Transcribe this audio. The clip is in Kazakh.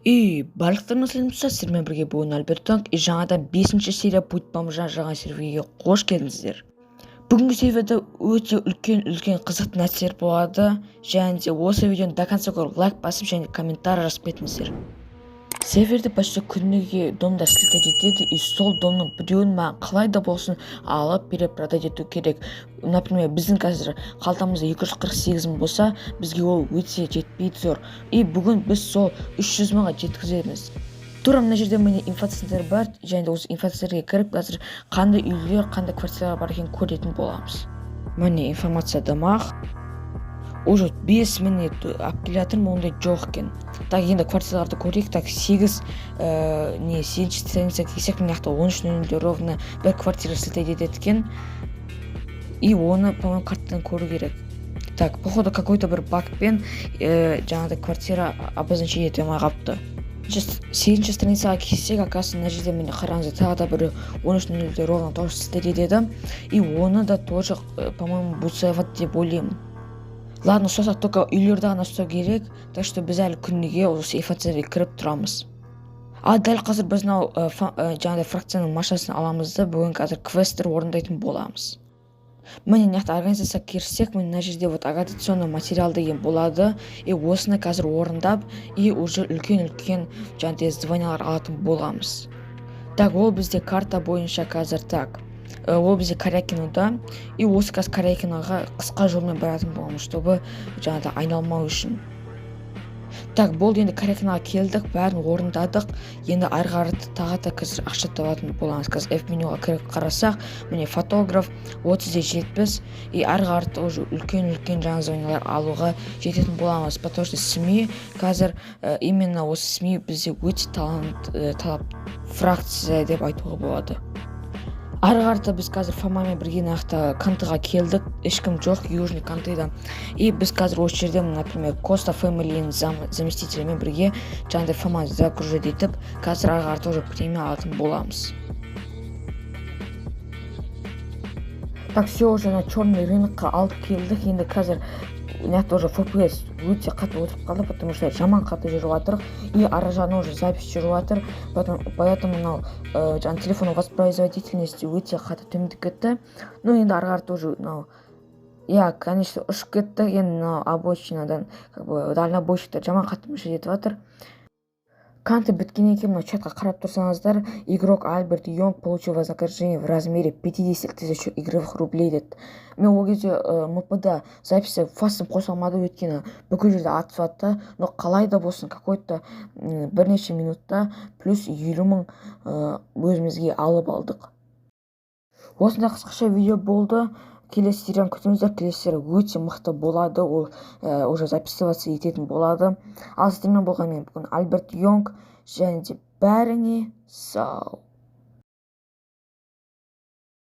Барлықтарыңа сәлеметсіздер, сіздермен бірге бүгін Альберт Йонг жаңадан 5-ші серия Путь бомжа жаңа серверге қош келдіңіздер. Бүгінгі серверде өте үлкен қызықты нәрселер болады, және де осы видеоны до конца көріп лайк басып және комментарий жазып кетіңіздер. Серверді почти күніге домдар слетать етеді, и сол домның біреуін маған қалай да болсын алып перепродать ету керек. Например, біздің қазір қалтамызда 248 мың болса, бізге ол өте жетпейді зор. И бүгін біз сол 300 мыңға жеткіземіз. Тура мына жерде міне инфоцентр бар, және де осы инфоцентрге кіріп, қазір қандай үйлер, қандай квартиралар бар екенін көретін боламыз. Міне информация дамақ. Уже 5 минут алып келе жатырмын, ондай жоқ екен. Так, енді квартираларды көрейік. Так, 8 страница келсек, мына жақта 13:00 ровно бір квартира слетать етеді екен. И оны, по-моему, картадан көру керек. Так, походу какой-то бір багпен жаңағыдай квартира обозначение ете алмай қалыпты. 8-ші страницаға келсек, оказывается, мына жерде міне қараңыздар, тағы да бір 13:00 ровно тоже слетать етеді. И оны да тоже, по-моему, буцевать деп ойлаймын. Ладно, соса только үйлерді ғана ұстау керек, так что біз әлі күніге осы инфоцентрге кіріп тұрамыз. Дәл қазір біз жаңағыдай фракцияның машинасын аламыз да бүгін қазір квесттер орындайтын боламыз. Міне мына организацияға кірсек, мына жерде вот агитационный материал деген болады, и осыны қазір орындап, и уже үлкен жаңағыдай званиялар алатын боламыз. Так, ол бізде карта бойынша қазір так. Ол бізде Корякинода, и осы қазір Корякиноға қысқа жолмен баратын боламыз, чтобы жаңағыдай айналмау үшін. Так, болды, енді Корякиноға келдік, бәрін орындадық. Енді ары қарай тағы да қазір ақша табатын боламыз. Қазір F-менюға кіріп қарасақ, міне фотограф 30-70, и ары қарай уже үлкен жаңа званиялар алуға жететін боламыз. Потому что СМИ қазір именно осы СМИ бізде өте талап фракция деп айтуға болады. Ары қарта біз қазір Фомамен бірге нақта кантыға келдік, ешкім жоқ Южный кантыда. И біз қазір осы жерде, например, Коста Фэмилидің заместителімен бірге жаңағыдай Фоманы загружать етіп, қазір ары қарта уже премия алатын боламыз. Так, все, уже на черный рынокқа алып келдік. Енді қазір мына уже FPS өте қатты отырып қалды, потому что жаман қатты жүріп жатыр, и ары жағынан уже запись жүріп жатыр, поэтому мынау жаңағы телефонның воспроизводительности өте қатты төмендеп кетті. Ну, енді ары қарай уже мынау, конечно, ұшып кетті, енді мынау обочинадан, дальнобойщиктер жаман қатты мешет етіп жатыр. Канты біткеннен кейін мына чатқа қарап тұрсаңыздар, игрок Альберт Йонг получил вознаграждение в размере 50 000 игровых рублей деді. Мен ол кезде МПда записі фастым қоса алмады, өйткені бүкіл жерде атып жатты, но қалай да болсын какой-то бірнеше минутта плюс 50 мың өзімізге алып алдық. Осында қысқаша видео болды. Келесі серияны күтіңіздер, келесі серия өте мықты болады, ол уже записываться ететін болады. Ал сіздермен болған мен бүгін Альберт Йонг, және де бәріне сау.